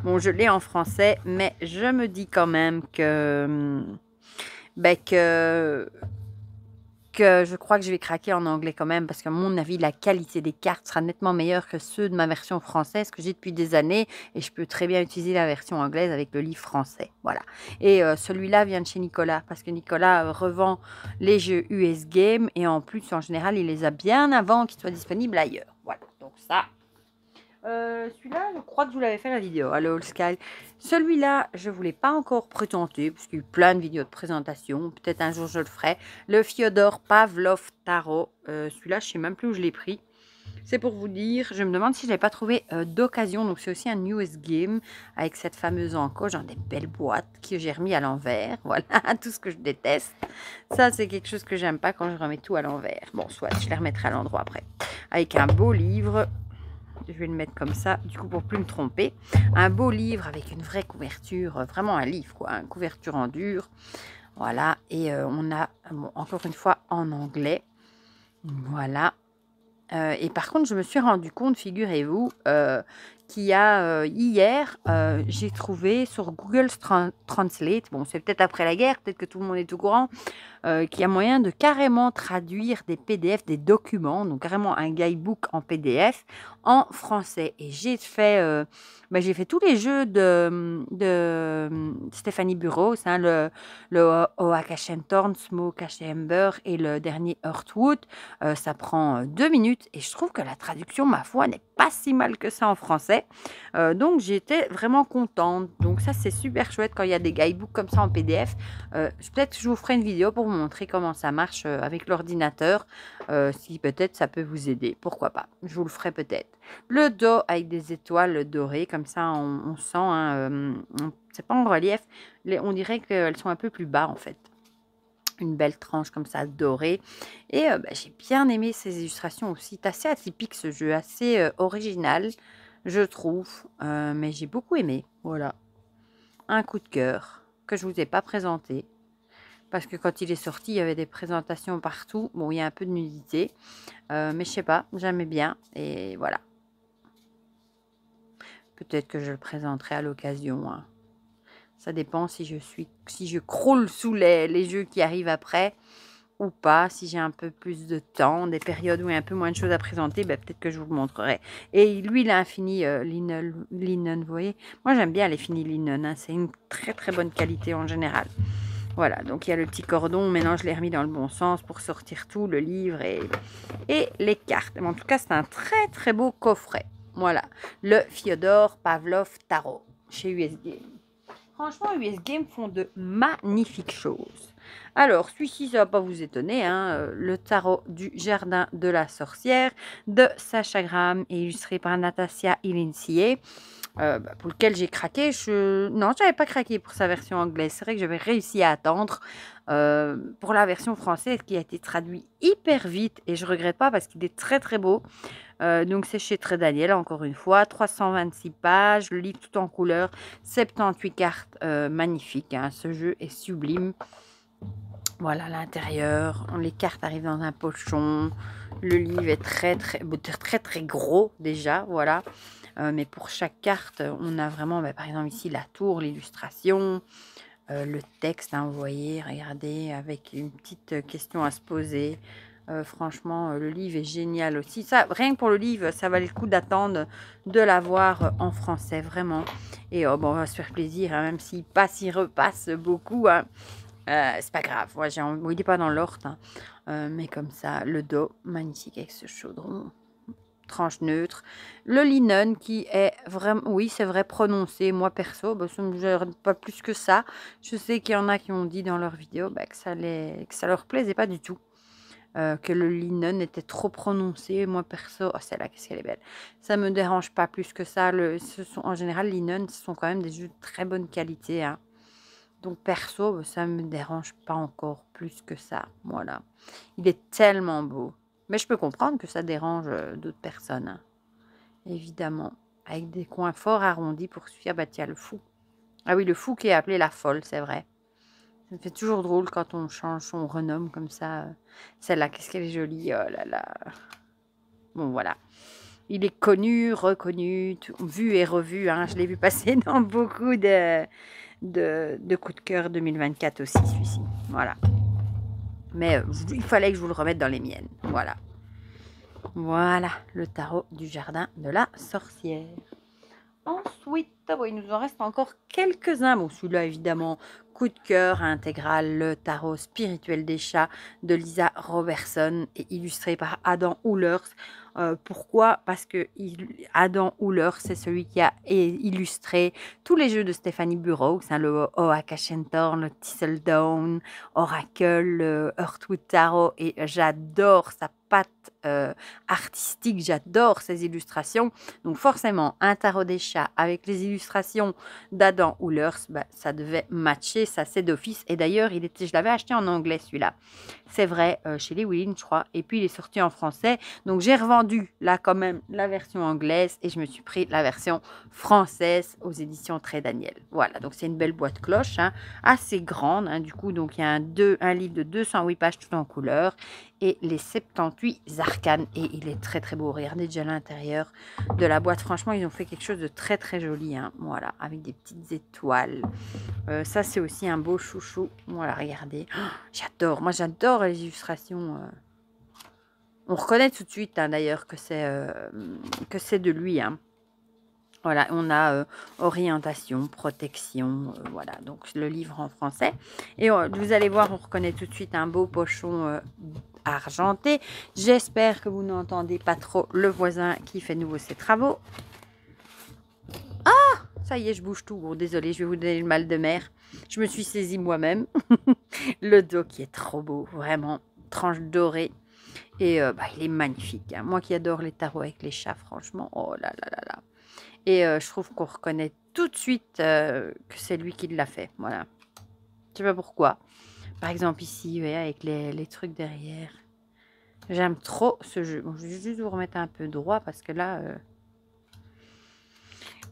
Bon, je l'ai en français, mais je me dis quand même que je crois que je vais craquer en anglais quand même, parce qu'à mon avis, la qualité des cartes sera nettement meilleure que ceux de ma version française que j'ai depuis des années, et je peux très bien utiliser la version anglaise avec le livre français. Voilà. Et celui-là vient de chez Nicolas, parce que Nicolas revend les jeux US Game, et en plus, en général, il les a bien avant qu'ils soient disponibles ailleurs. Voilà, donc ça... celui-là, je crois que je vous l'avais fait la vidéo, Hello Sky. Celui-là, je ne vous l'ai pas encore présenté, parce qu'il y a eu plein de vidéos de présentation. Peut-être un jour, je le ferai. Le Fyodor Pavlov Tarot. Celui-là, je ne sais même plus où je l'ai pris. C'est pour vous dire, je me demande si je ne l'ai pas trouvé d'occasion. Donc, c'est aussi un US Game avec cette fameuse encoche dans des belles boîtes que j'ai remis à l'envers. Voilà, tout ce que je déteste. Ça, c'est quelque chose que j'aime pas quand je remets tout à l'envers. Bon, soit, je les remettrai à l'endroit après. Avec un beau livre. Je vais le mettre comme ça, du coup, pour plus me tromper. Un beau livre avec une vraie couverture, vraiment un livre, quoi. Une couverture en dur. Voilà. Et on a, bon, encore une fois, en anglais. Voilà. Et par contre, je me suis rendu compte, figurez-vous, qu'il y a hier, j'ai trouvé sur Google Translate, bon, c'est peut-être après la guerre, peut-être que tout le monde est au courant, qu'il y a moyen de carrément traduire des PDF, des documents, donc carrément un guidebook en PDF en français. Et j'ai fait tous les jeux de Stéphanie Burrows, hein, le Oakashentorn, Smoke Chamber et le dernier Earthwood. Ça prend 2 minutes et je trouve que la traduction, ma foi, n'est pas si mal que ça en français. Donc j'étais vraiment contente. Donc ça, c'est super chouette quand il y a des guidebooks comme ça en PDF. Peut-être que je vous ferai une vidéo pour vous montrer comment ça marche avec l'ordinateur. Si peut-être ça peut vous aider. Pourquoi pas. Je vous le ferai peut-être. Le dos avec des étoiles dorées. Comme ça, on sent. Hein, c'est pas en relief. On dirait qu'elles sont un peu plus bas en fait. Une belle tranche comme ça dorée. Et j'ai bien aimé ces illustrations aussi. C'est assez atypique ce jeu. Assez original, je trouve. Mais j'ai beaucoup aimé. Voilà. Un coup de cœur que je ne vous ai pas présenté. Parce que quand il est sorti, il y avait des présentations partout. Bon, il y a un peu de nudité. Mais je sais pas, j'aimais bien. Et voilà. Peut-être que je le présenterai à l'occasion. Hein. Ça dépend si je croule sous les jeux qui arrivent après ou pas. Si j'ai un peu plus de temps, des périodes où il y a un peu moins de choses à présenter, peut-être que je vous le montrerai. Et lui, il a un fini linen, vous voyez. Moi, j'aime bien les finis linen. Hein. C'est une très très bonne qualité en général. Voilà, donc il y a le petit cordon. Maintenant, je l'ai remis dans le bon sens pour sortir tout, le livre et les cartes. Mais en tout cas, c'est un très très beau coffret. Voilà, le Fyodor Pavlov Tarot chez US Game. Franchement, US Game font de magnifiques choses. Alors, celui-ci, ça ne va pas vous étonner, hein, le tarot du jardin de la sorcière de Sacha Graham, illustré par Natasha Ilinsier. Pour lequel j'ai craqué. Non, je n'avais pas craqué pour sa version anglaise. C'est vrai que j'avais réussi à attendre pour la version française qui a été traduite hyper vite et je ne regrette pas parce qu'il est très très beau. Donc c'est chez Très Daniel, encore une fois, 326 pages, le livre tout en couleur, 78 cartes, magnifique, hein, ce jeu est sublime. Voilà l'intérieur, les cartes arrivent dans un pochon, le livre est très très gros déjà, voilà. Mais pour chaque carte, on a vraiment, par exemple ici, la tour, l'illustration, le texte, hein, vous voyez, regardez, avec une petite question à se poser. Franchement, le livre est génial aussi. Ça, rien que pour le livre, ça valait le coup d'attendre de l'avoir en français, vraiment. Et on va se faire plaisir, hein, même s'il passe, il repasse beaucoup. Hein. C'est pas grave. Moi, bon, il n'est pas dans l'orte, hein. Mais comme ça, le dos, magnifique avec ce chaudron. Tranche neutre. Le linen qui est vraiment, oui, c'est vrai, prononcé. Moi, perso, bah, ça me gêne pas plus que ça. Je sais qu'il y en a qui ont dit dans leur vidéo bah, que ça leur plaisait pas du tout. Que le linen était trop prononcé. Moi, perso, oh, celle-là, qu'est-ce qu'elle est belle. Ça me dérange pas plus que ça. En général, linen, ce sont quand même des jeux de très bonne qualité, hein. Donc, perso, ça me dérange pas encore plus que ça. Voilà. Il est tellement beau. Mais je peux comprendre que ça dérange d'autres personnes, hein. Évidemment. Avec des coins fort arrondis pour suivre. Bah tiens, le fou. Ah oui, le fou qui est appelé la folle, c'est vrai. Ça me fait toujours drôle quand on change, on renomme comme ça. Celle-là, qu'est-ce qu'elle est jolie. Oh là là. Bon, voilà. Il est connu, reconnu, vu et revu, hein. Je l'ai vu passer dans beaucoup de coups de cœur 2024 aussi, celui-ci. Voilà. Mais il fallait que je vous le remette dans les miennes. Voilà. Voilà, le tarot du jardin de la sorcière. Ensuite, bon, il nous en reste encore quelques-uns. Bon, celui-là, évidemment, coup de cœur intégral, le tarot spirituel des chats de Lisa Robertson et illustré par Adam Oulers. Pourquoi? Parce que Adam Oulers, c'est celui qui a illustré tous les jeux de Stephanie Burroughs, hein, le Oaken Shentor, le Thistledown, Oracle, le Earthwood Tarot, et j'adore sa patte artistique, j'adore ses illustrations. Donc forcément, un tarot des chats avec les illustrations d'Adam Oulers, bah, ça devait matcher, ça c'est d'office. Et d'ailleurs, je l'avais acheté en anglais celui-là. C'est vrai, chez les Willin, je crois. Et puis il est sorti en français. Donc j'ai revendu là quand même la version anglaise et je me suis pris la version française aux éditions Très Daniel. Voilà, donc c'est une belle boîte cloche, hein, assez grande, hein, du coup. Donc il y a un livre de 208 pages tout en couleur et les 78 arcanes. Et il est très très beau. Regardez déjà l'intérieur de la boîte. Franchement, ils ont fait quelque chose de très très joli, hein. Voilà, avec des petites étoiles. Ça, c'est aussi un beau chouchou. Voilà, regardez. Oh, j'adore. Moi, j'adore les illustrations. On reconnaît tout de suite, hein, d'ailleurs, que c'est de lui, hein. Voilà, on a orientation, protection, voilà, donc le livre en français. Et vous allez voir, on reconnaît tout de suite un beau pochon argenté. J'espère que vous n'entendez pas trop le voisin qui fait nouveau ses travaux. Ah, ça y est, je bouge tout. Bon, désolé, je vais vous donner le mal de mer. Je me suis saisie moi-même. Le dos qui est trop beau, vraiment, tranche dorée. Et bah, il est magnifique, hein. Moi qui adore les tarots avec les chats, franchement, oh là là là là. Et je trouve qu'on reconnaît tout de suite que c'est lui qui l'a fait. Voilà. Je sais pas pourquoi. Par exemple ici, ouais, avec les trucs derrière. J'aime trop ce jeu. Bon, je vais juste vous remettre un peu droit parce que là,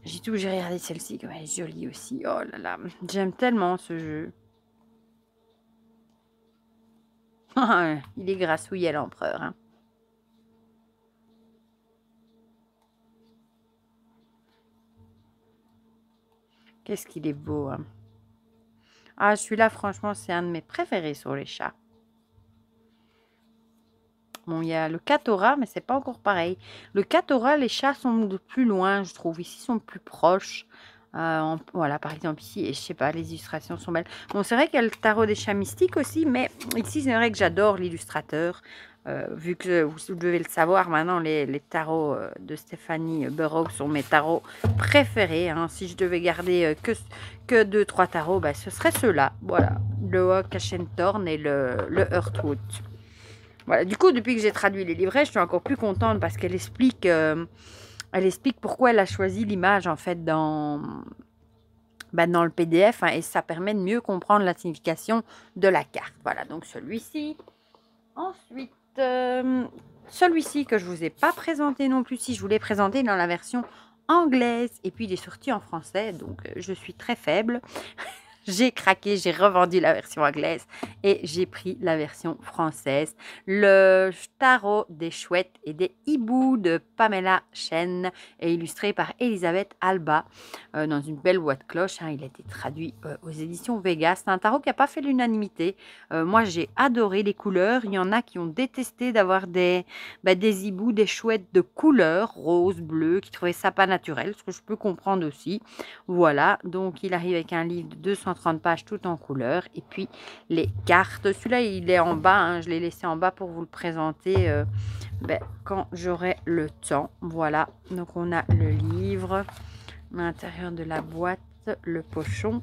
j'ai regardé celle-ci, comme elle est jolie aussi. Oh là là, j'aime tellement ce jeu. Il est grassouillé l'empereur, hein. Qu'est-ce qu'il est beau, hein. Ah, celui-là, franchement, c'est un de mes préférés sur les chats. Bon, il y a le Catora, mais c'est pas encore pareil. Le Catora, les chats sont de plus loin, je trouve. Ici, ils sont plus proches. Voilà, par exemple, ici, et je sais pas, les illustrations sont belles. Bon, c'est vrai qu'il y a le tarot des chats mystiques aussi, mais ici, c'est vrai que j'adore l'illustrateur. Vu que vous devez le savoir, maintenant, les tarots de Stephanie Burroughs sont mes tarots préférés, hein. Si je devais garder que 2-3 tarots, bah, ce serait ceux-là. Voilà, le Oaken Thorn et le Earthwood. Voilà, du coup, depuis que j'ai traduit les livrets, je suis encore plus contente parce qu'elle explique, pourquoi elle a choisi l'image en fait dans le PDF, hein, et ça permet de mieux comprendre la signification de la carte. Voilà, donc celui-ci. Ensuite, celui-ci que je ne vous ai pas présenté non plus, si je vous l'ai présenté dans la version anglaise et puis il est sorti en français, donc je suis très faible. J'ai craqué, j'ai revendu la version anglaise et j'ai pris la version française. Le tarot des chouettes et des hiboux de Pamela Chen est illustré par Elisabeth Alba dans une belle boîte cloche, hein. Il a été traduit aux éditions Vega. C'est un tarot qui n'a pas fait l'unanimité. Moi, j'ai adoré les couleurs. Il y en a qui ont détesté d'avoir des hiboux, des chouettes de couleurs, rose, bleu, qui trouvaient ça pas naturel, ce que je peux comprendre aussi. Voilà, donc il arrive avec un livre de 230 30 pages tout en couleur. Et puis les cartes. Celui-là, il est en bas. Hein, je l'ai laissé en bas pour vous le présenter quand j'aurai le temps. Voilà. Donc, on a le livre, l'intérieur de la boîte, le pochon.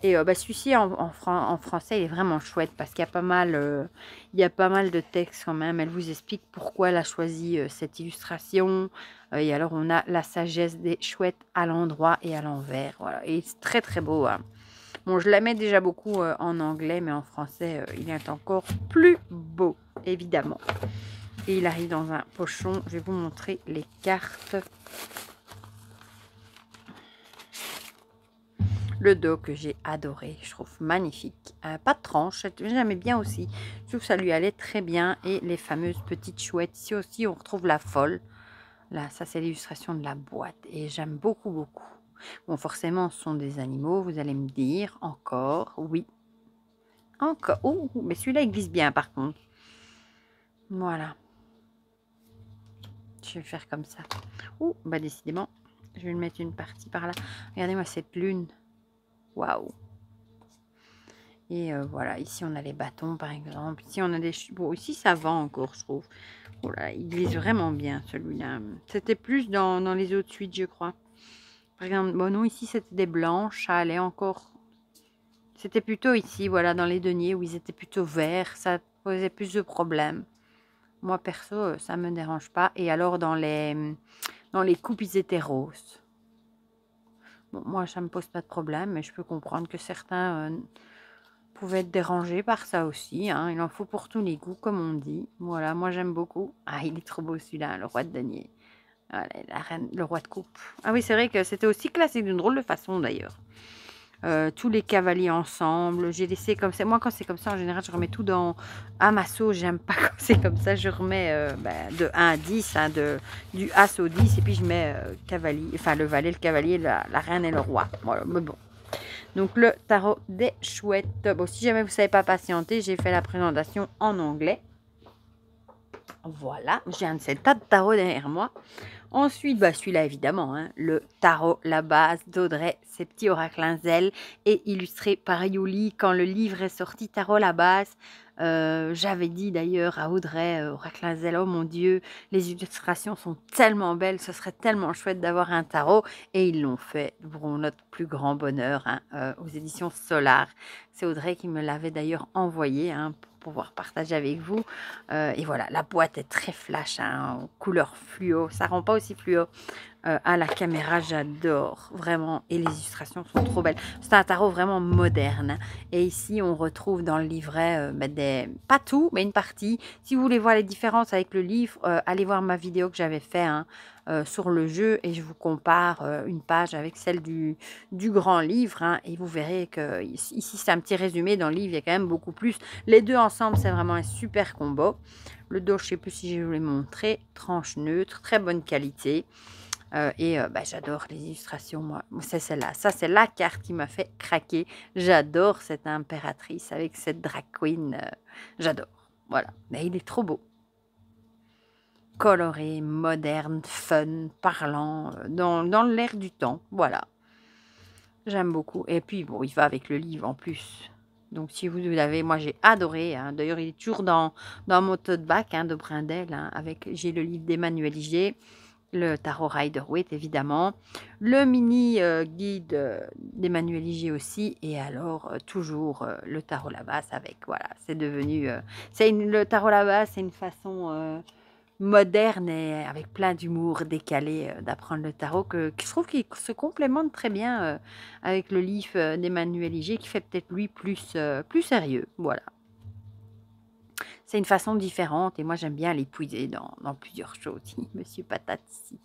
Et celui-ci en français il est vraiment chouette parce qu'il y a pas mal de textes quand même. Elle vous explique pourquoi elle a choisi cette illustration. Et alors on a la sagesse des chouettes à l'endroit et à l'envers. Voilà. Et c'est très très beau. Hein. Bon, je l'aimais déjà beaucoup en anglais, mais en français il est encore plus beau, évidemment. Et il arrive dans un pochon. Je vais vous montrer les cartes. Le dos que j'ai adoré, je trouve magnifique. Pas de tranche, j'aimais bien aussi. Je trouve que ça lui allait très bien. Et les fameuses petites chouettes. Ici aussi, on retrouve la folle. Là, ça, c'est l'illustration de la boîte. Et j'aime beaucoup, beaucoup. Bon, forcément, ce sont des animaux. Vous allez me dire, encore, oui. Encore. Oh, mais celui-là, il glisse bien, par contre. Voilà. Je vais le faire comme ça. Oh, décidément, je vais le mettre une partie par là. Regardez-moi cette lune. Waouh! Et voilà, ici on a les bâtons par exemple. Ici on a des... Bon, ici ça va encore, je trouve. Oh là, il glisse vraiment bien celui-là. C'était plus dans les autres suites, je crois. Par exemple, bon non, ici c'était des blanches, ça allait encore. C'était plutôt ici, voilà, dans les deniers où ils étaient plutôt verts. Ça posait plus de problèmes. Moi perso, ça me dérange pas. Et alors dans les coupes, ils étaient roses. Bon, moi, ça me pose pas de problème, mais je peux comprendre que certains pouvaient être dérangés par ça aussi. Hein. Il en faut pour tous les goûts, comme on dit. Voilà, moi, j'aime beaucoup. Ah, il est trop beau celui-là, le roi de denier. Voilà, la reine, le roi de coupe. Ah oui, c'est vrai que c'était aussi classé d'une drôle de façon, d'ailleurs. Tous les cavaliers ensemble. J'ai laissé comme ça. Moi, quand c'est comme ça, en général, je remets tout dans Amasso. J'aime pas quand c'est comme ça. Je remets de 1 à 10, hein, du As au 10. Et puis, je mets cavalier, enfin, le valet, le cavalier, la reine et le roi. Voilà, mais bon. Donc, le tarot des chouettes. Bon, si jamais vous ne savez pas patienter, j'ai fait la présentation en anglais. Voilà, j'ai un de ces tas de tarots derrière moi. Ensuite, celui-là évidemment, hein, le tarot La Base d'Audrey, ces petits oracles et illustré par Yuli. Quand le livre est sorti, Tarot La Base, j'avais dit d'ailleurs à Audrey, oracle oh mon Dieu, les illustrations sont tellement belles, ce serait tellement chouette d'avoir un tarot. Et ils l'ont fait pour notre plus grand bonheur hein, aux éditions Solar. C'est Audrey qui me l'avait d'ailleurs envoyé hein, pour pouvoir partager avec vous. Et voilà, la boîte est très flash, hein, en couleur fluo. Ça rend pas aussi fluo à la caméra, j'adore vraiment. Et les illustrations sont trop belles. C'est un tarot vraiment moderne. Et ici, on retrouve dans le livret pas tout, mais une partie. Si vous voulez voir les différences avec le livre, allez voir ma vidéo que j'avais fait hein, sur le jeu et je vous compare une page avec celle du grand livre hein, et vous verrez que ici c'est un petit résumé. Dans le livre il y a quand même beaucoup plus. Les deux ensemble c'est vraiment un super combo. Le dos je sais plus si je vous l'ai montré, tranche neutre, très bonne qualité j'adore les illustrations moi. C'est celle-là, ça c'est la carte qui m'a fait craquer. J'adore cette impératrice avec cette drag queen, j'adore. Voilà, mais il est trop beau. Coloré, moderne, fun, parlant, dans l'air du temps, voilà. J'aime beaucoup. Et puis, bon, il va avec le livre en plus. Donc, si vous l'avez, moi, j'ai adoré. Hein. D'ailleurs, il est toujours dans mon tote bag hein, de Brindel. Hein, j'ai le livre d'Emmanuel Iger, le tarot Rider-Waite, évidemment. Le mini guide d'Emmanuel Iger aussi. Et alors, toujours le tarot La Base avec, voilà, c'est devenu... le tarot La Base, c'est une façon... moderne et avec plein d'humour décalé d'apprendre le tarot que je trouve qu'il se complémente très bien avec le livre d'Emmanuel Iger qui fait peut-être lui plus sérieux. Voilà. C'est une façon différente et moi j'aime bien l'épuiser dans plusieurs choses. Monsieur Patate ici.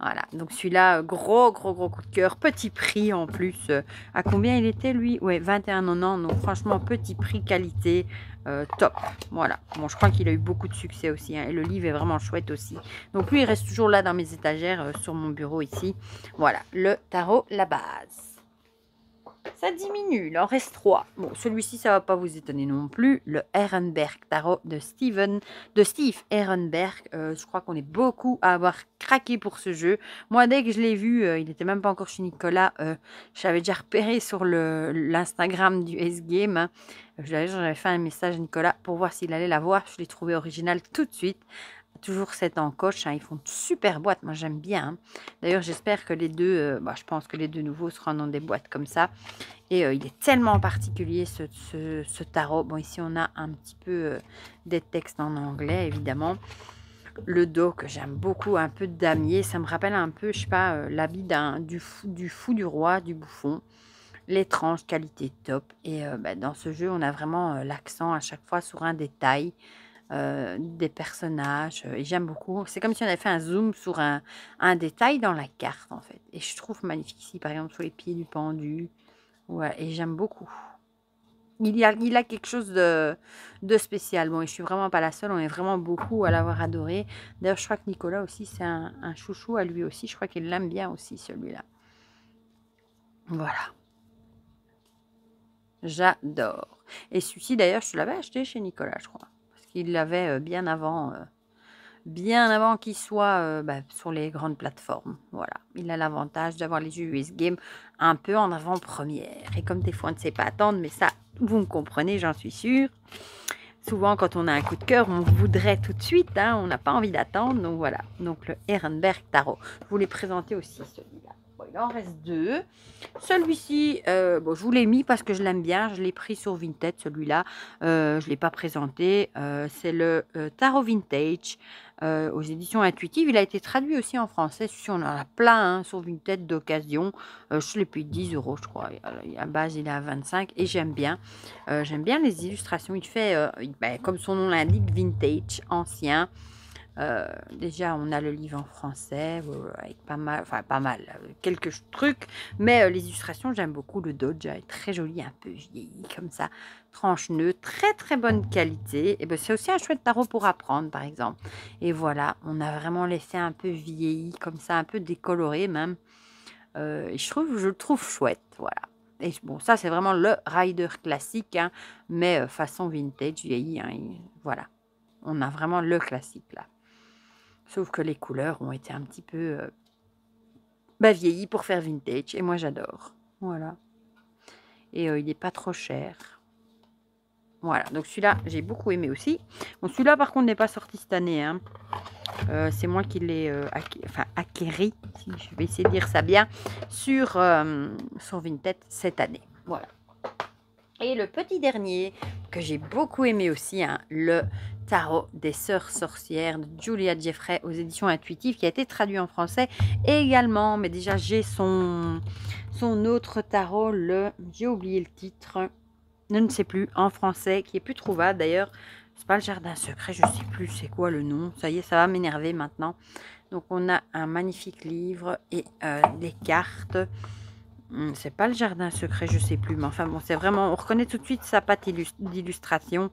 Voilà, donc celui-là, gros coup de cœur, petit prix en plus. À combien il était lui? Ouais, 21,90, donc franchement, petit prix, qualité, top. Voilà, bon, je crois qu'il a eu beaucoup de succès aussi, hein, et le livre est vraiment chouette aussi. Donc lui, il reste toujours là dans mes étagères, sur mon bureau ici. Voilà, le tarot La Base. Ça diminue, il en reste 3. Bon, celui-ci, ça va pas vous étonner non plus. Le Ehrenberg Tarot de Steve Ehrenberg. Je crois qu'on est beaucoup à avoir craqué pour ce jeu. Moi, dès que je l'ai vu, il n'était même pas encore chez Nicolas. J'avais déjà repéré sur l'Instagram du S-Game. Hein. J'avais fait un message à Nicolas pour voir s'il allait la voir. Je l'ai trouvé original tout de suite. Toujours cette encoche, hein, ils font de super boîtes, moi j'aime bien. Hein. D'ailleurs j'espère que les deux, je pense que les deux nouveaux seront dans des boîtes comme ça. Et il est tellement particulier ce tarot. Bon ici on a un petit peu des textes en anglais évidemment. Le dos que j'aime beaucoup, un peu de damier, ça me rappelle un peu, je sais pas, l'habit du fou du roi, du bouffon. L'étrange qualité top. Et dans ce jeu on a vraiment l'accent à chaque fois sur un détail. Des personnages et j'aime beaucoup. C'est comme si on avait fait un zoom sur un détail dans la carte en fait. Et je trouve magnifique ici par exemple sur les pieds du pendu. Ouais, et j'aime beaucoup. Il a quelque chose de spécial. Bon, et je suis vraiment pas la seule. On est vraiment beaucoup à l'avoir adoré. D'ailleurs, je crois que Nicolas aussi, c'est un chouchou à lui aussi. Je crois qu'il l'aime bien aussi celui-là. Voilà. J'adore. Et celui-ci d'ailleurs, je l'avais acheté chez Nicolas, je crois. Parce qu'il l'avait bien avant qu'il soit sur les grandes plateformes. Voilà, il a l'avantage d'avoir les jeux US Game un peu en avant-première. Et comme des fois on ne sait pas attendre, mais ça, vous me comprenez, j'en suis sûre. Souvent, quand on a un coup de cœur, on voudrait tout de suite, hein, on n'a pas envie d'attendre. Donc voilà, donc le Ehrenberg Tarot. Je vous l'ai présenté aussi celui-là. Bon, il en reste 2. Celui-ci, je vous l'ai mis parce que je l'aime bien. Je l'ai pris sur Vinted, celui-là. Je ne l'ai pas présenté. C'est le Tarot Vintage aux éditions Intuitives. Il a été traduit aussi en français. Celui-ci, on en a plein hein, sur Vinted d'occasion. Je l'ai payé 10 €, je crois. À base, il est à 25 et j'aime bien. J'aime bien les illustrations. Il fait, comme son nom l'indique, vintage, ancien. Déjà, on a le livre en français avec pas mal, quelques trucs, mais les illustrations, j'aime beaucoup. Le Dodge est très joli, un peu vieilli comme ça, tranche neutre, très très bonne qualité. Et ben, c'est aussi un chouette tarot pour apprendre, par exemple. Et voilà, on a vraiment laissé un peu vieilli, comme ça, un peu décoloré même. Et je le trouve chouette, voilà. Et bon, ça, c'est vraiment le rider classique, hein, mais façon vintage, vieilli, hein, voilà. On a vraiment le classique, là. Sauf que les couleurs ont été un petit peu vieillies pour faire vintage. Et moi, j'adore. Voilà. Et il n'est pas trop cher. Voilà. Donc, celui-là, j'ai beaucoup aimé aussi. Bon, celui-là, par contre, n'est pas sorti cette année. Hein. C'est moi qui l'ai acquéri, si je vais essayer de dire ça bien, sur Vinted cette année. Voilà. Et le petit dernier, que j'ai beaucoup aimé aussi, hein, le Tarot des Sœurs Sorcières de Julia Jeffrey aux éditions Intuitives, qui a été traduit en français également. Mais déjà, j'ai son autre tarot, j'ai oublié le titre, je ne sais plus, en français, qui est plus trouvable d'ailleurs. C'est pas le Jardin Secret, je sais plus c'est quoi le nom. Ça y est, ça va m'énerver maintenant. Donc, on a un magnifique livre et des cartes. C'est pas le Jardin Secret, je sais plus. Mais enfin bon, c'est vraiment, on reconnaît tout de suite sa patte d'illustration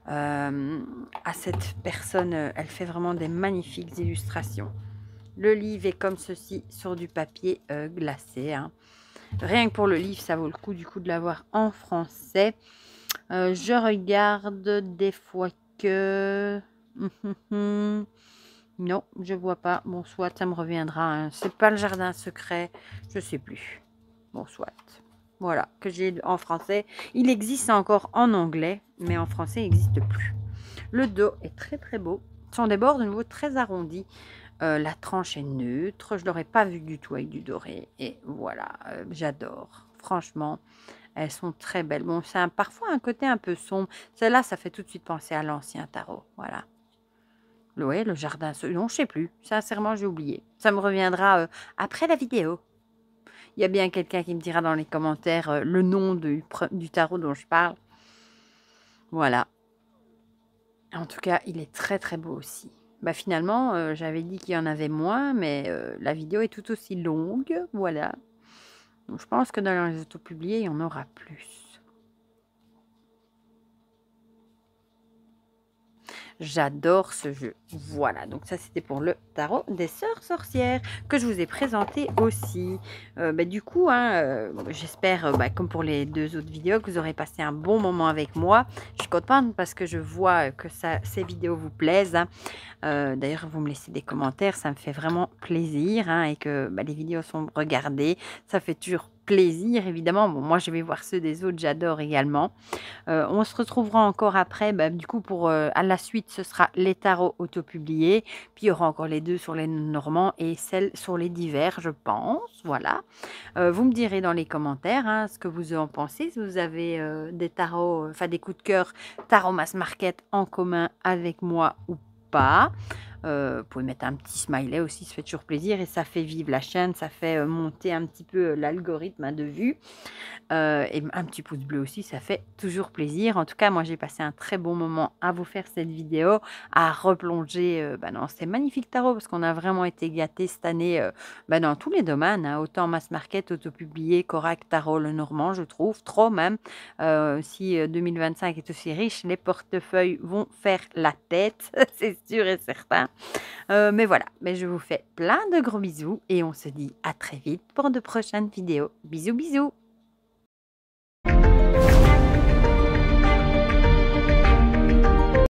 à cette personne. Elle fait vraiment des magnifiques illustrations. Le livre est comme ceci sur du papier glacé. Hein. Rien que pour le livre, ça vaut le coup du coup de l'avoir en français. Je regarde des fois que... Non, je vois pas. Bon, soit ça me reviendra. Hein. C'est pas le Jardin Secret, je sais plus. Bon, soit. Voilà, que j'ai en français. Il existe encore en anglais, mais en français, il n'existe plus. Le dos est très très beau. Ce sont des bords de nouveau très arrondis. La tranche est neutre. Je ne l'aurais pas vu du tout avec du doré. Et voilà, j'adore. Franchement, elles sont très belles. Bon, c'est parfois un côté un peu sombre. Celle-là, ça fait tout de suite penser à l'ancien tarot. Voilà. Oui, le jardin. Non, je ne sais plus. Sincèrement, j'ai oublié. Ça me reviendra après la vidéo. Il y a bien quelqu'un qui me dira dans les commentaires le nom du tarot dont je parle. Voilà. En tout cas, il est très très beau aussi. Finalement, j'avais dit qu'il y en avait moins, mais la vidéo est tout aussi longue. Voilà. Donc, je pense que dans les autopubliés, il y en aura plus. J'adore ce jeu. Voilà, donc ça c'était pour le tarot des sœurs sorcières que je vous ai présenté aussi. Du coup, hein, j'espère, comme pour les 2 autres vidéos, que vous aurez passé un bon moment avec moi. Je suis contente parce que je vois que ces vidéos vous plaisent, hein. D'ailleurs, vous me laissez des commentaires, ça me fait vraiment plaisir, hein, et que les vidéos sont regardées. Ça fait toujours plaisir, évidemment. Bon, moi, je vais voir ceux des autres, j'adore également. On se retrouvera encore après, du coup, pour à la suite, ce sera les tarots autopubliés. Puis, il y aura encore les 2 sur les normands et celle sur les divers, je pense. Voilà. Vous me direz dans les commentaires, hein, ce que vous en pensez. Si vous avez des tarots, enfin des coups de cœur tarot mass market en commun avec moi ou pas. Vous pouvez mettre un petit smiley aussi, ça fait toujours plaisir et ça fait vivre la chaîne, ça fait monter un petit peu l'algorithme, hein, de vue. Et un petit pouce bleu aussi, ça fait toujours plaisir. En tout cas, moi, j'ai passé un très bon moment à vous faire cette vidéo, à replonger dans ces magnifiques tarots, parce qu'on a vraiment été gâtés cette année dans tous les domaines, hein, autant mass market, autopublié, Corac, tarot, le normand, je trouve, trop même. Si 2025 est aussi riche, les portefeuilles vont faire la tête, c'est sûr et certain. Mais voilà, je vous fais plein de gros bisous et on se dit à très vite pour de prochaines vidéos. Bisous, bisous!